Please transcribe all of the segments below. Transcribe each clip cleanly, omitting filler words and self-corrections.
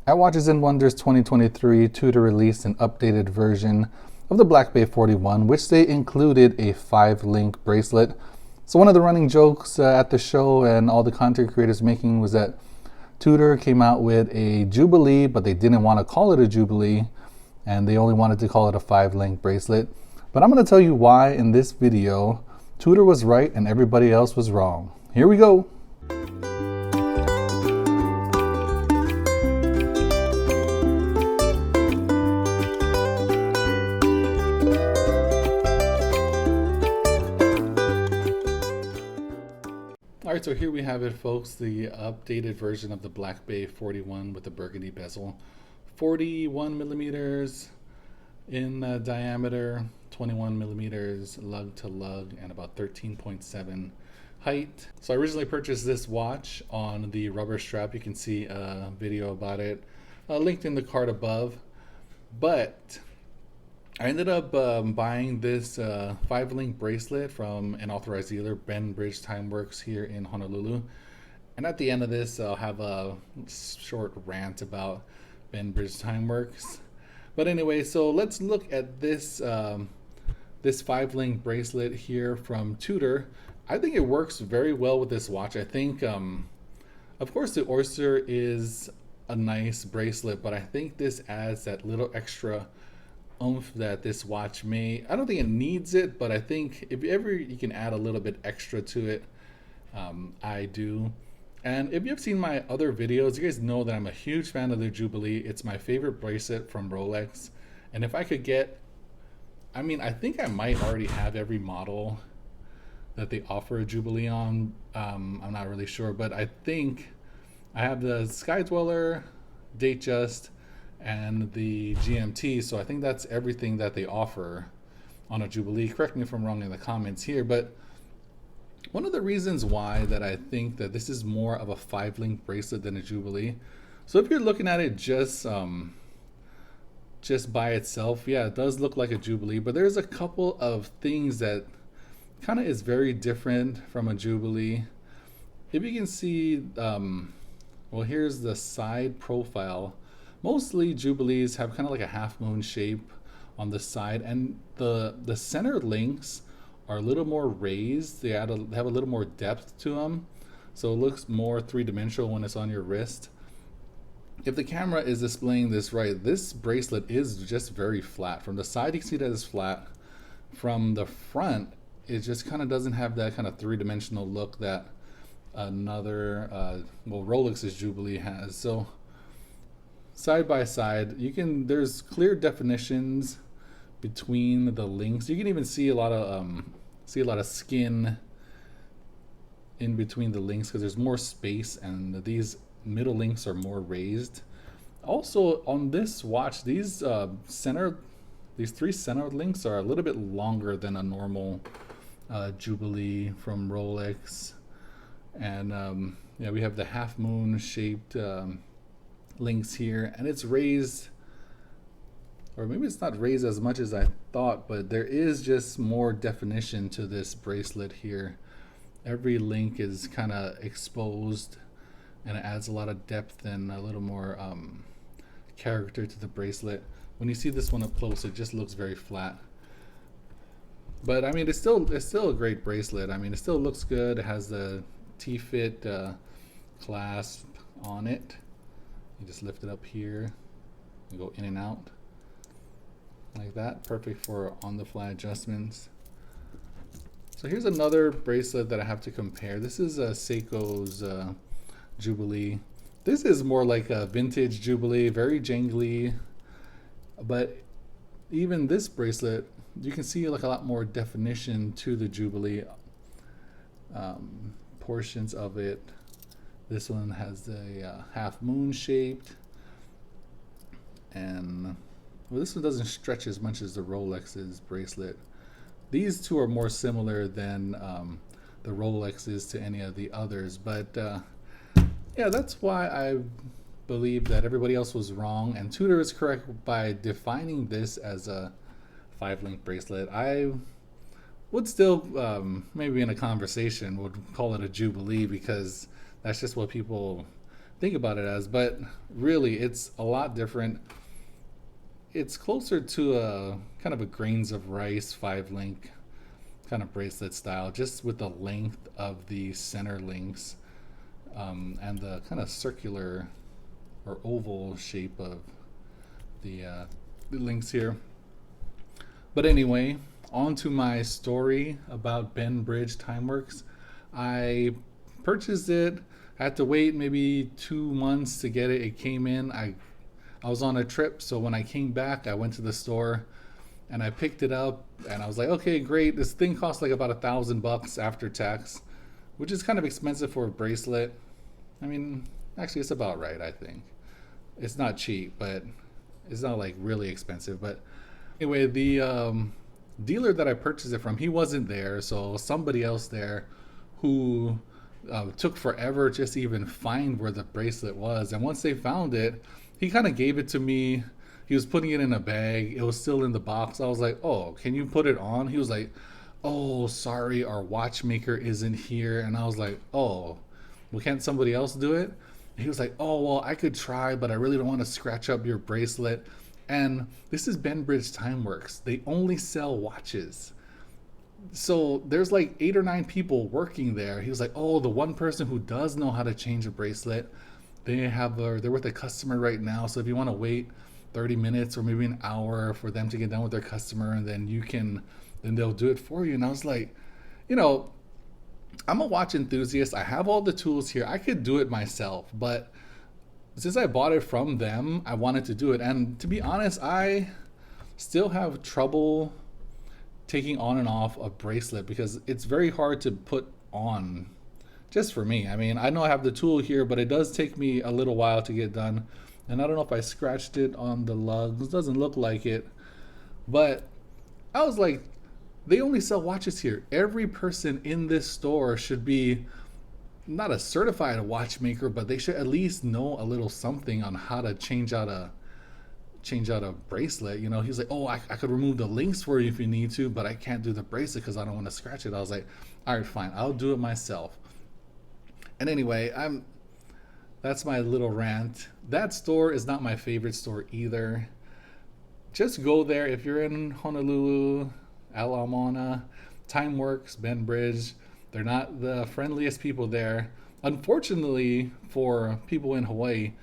At Watches and Wonders 2023, Tudor released an updated version of the Black Bay 41, which they included a 5-link bracelet. So one of the running jokes at the show and all the content creators making was that Tudor came out with a Jubilee, but they didn't want to call it a Jubilee, and they only wanted to call it a 5-link bracelet. But I'm going to tell you why in this video Tudor was right and everybody else was wrong. Here we go. Alright, so here we have it, folks, the updated version of the Black Bay 41 with the Burgundy bezel. 41 millimeters in diameter, 21 millimeters lug to lug, and about 13.7 height. So I originally purchased this watch on the rubber strap. You can see a video about it linked in the card above. But I ended up buying this 5-link bracelet from an authorized dealer, Ben Bridge TimeWorks, here in Honolulu. And at the end of this, I'll have a short rant about Ben Bridge TimeWorks. But anyway, so let's look at this this 5-link bracelet here from Tudor. I think it works very well with this watch. I think, of course, the Oyster is a nice bracelet, but I think this adds that little extra oomph that this watch may. I don't think it needs it, but I think if ever you can add a little bit extra to it, I do. And if you've seen my other videos, you guys know that I'm a huge fan of the Jubilee. It's my favorite bracelet from Rolex. And if I could get, I mean, I think I might already have every model that they offer a Jubilee on. I'm not really sure, but I think I have the Sky Dweller, Datejust, and the GMT. So I think that's everything that they offer on a Jubilee. Correct me if I'm wrong in the comments here, but one of the reasons why that I think that this is more of a 5-link bracelet than a Jubilee. So if you're looking at it just by itself, yeah, it does look like a Jubilee, but there's a couple of things that kind of is very different from a Jubilee. If you can see, well, here's the side profile. Mostly Jubilees have kind of like a half moon shape on the side, and the center links are a little more raised. They have a little more depth to them, so it looks more three-dimensional when it's on your wrist. If the camera is displaying this right, this bracelet is just very flat. From the side you can see that it's flat. From the front, it just kind of doesn't have that kind of three-dimensional look that another well, Rolex's Jubilee has. So side by side, there's clear definitions between the links. You can even see a lot of skin in between the links because there's more space, and these middle links are more raised. Also on this watch, these three center links are a little bit longer than a normal Jubilee from Rolex. And yeah, we have the half moon shaped links here, and it's raised, or maybe it's not raised as much as I thought, but there is just more definition to this bracelet here. Every link is kind of exposed, and it adds a lot of depth and a little more character to the bracelet. When you see this one up close, it just looks very flat. But I mean, it's still a great bracelet. I mean, it still looks good. It has the T-fit clasp on it. You just lift it up here and go in and out like that. Perfect for on-the-fly adjustments. So here's another bracelet that I have to compare. This is Seiko's Jubilee. This is more like a vintage Jubilee, very jangly. But even this bracelet, you can see like a lot more definition to the Jubilee portions of it. This one has a half moon shaped, and well, this one doesn't stretch as much as the Rolex's bracelet. These two are more similar than the Rolex is to any of the others, but yeah, that's why I believe that everybody else was wrong, and Tudor is correct by defining this as a 5-link bracelet. I would still, maybe in a conversation, would call it a Jubilee because that's just what people think about it as, but really it's a lot different. It's closer to a kind of a grains of rice 5 link kind of bracelet style, just with the length of the center links, and the kind of circular or oval shape of the links here. But anyway, on to my story about Ben Bridge TimeWorks. I purchased it. I had to wait maybe 2 months to get it. It came in. I was on a trip, so when I came back, I went to the store and I picked it up, and I was like, okay, great. This thing costs like about $1,000 after tax, which is kind of expensive for a bracelet. I mean, actually, it's about right, I think. It's not cheap, but it's not like really expensive. But anyway, the dealer that I purchased it from, he wasn't there, so somebody else there who took forever just to even find where the bracelet was. And once they found it, he kind of gave it to me. He was putting it in a bag. It was still in the box. I was like, oh, can you put it on? He was like, oh, sorry, our watchmaker isn't here. And I was like, oh, well, can't somebody else do it? And he was like, oh, well, I could try, but I really don't want to scratch up your bracelet. And this is Ben Bridge TimeWorks. They only sell watches. So there's like 8 or 9 people working there. He was like, oh, the one person who does know how to change a bracelet, they're with a customer right now. So if you want to wait 30 minutes or maybe an hour for them to get done with their customer, and then they'll do it for you. And I was like, I'm a watch enthusiast. I have all the tools here. I could do it myself, but since I bought it from them, I wanted to do it. And to be honest, I still have trouble taking on and off a bracelet because it's very hard to put on, just for me. I mean, I know I have the tool here, but it does take me a little while to get done. And I don't know if I scratched it on the lugs. It doesn't look like it. But I was like, they only sell watches here. Every person in this store should be not a certified watchmaker, but they should at least know a little something on how to change out a bracelet. He's like, oh, I could remove the links for you if you need to, but I can't do the bracelet because I don't want to scratch it. I was like, all right, fine, I'll do it myself. And anyway, that's my little rant. That store is not my favorite store either. Just go there if you're in Honolulu, Ala Moana, TimeWorks, Ben Bridge. They're not the friendliest people there. Unfortunately for people in Hawaii,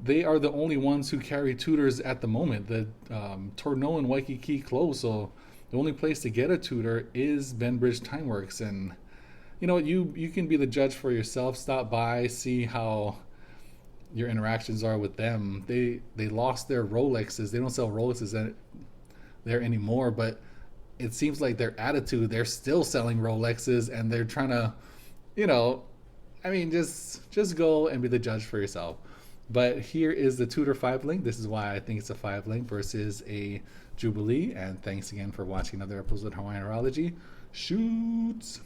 they are the only ones who carry Tudors at the moment. The Torno and Waikiki closed, so the only place to get a Tudor is Ben Bridge TimeWorks. And you can be the judge for yourself. Stop by, see how your interactions are with them. They lost their Rolexes. They don't sell Rolexes there anymore, but it seems like their attitude, they're still selling Rolexes, and they're trying to, just go and be the judge for yourself. But here is the Tudor 5-link. This is why I think it's a 5-link versus a Jubilee. And thanks again for watching another episode of Hawaiian Horology. Shoots!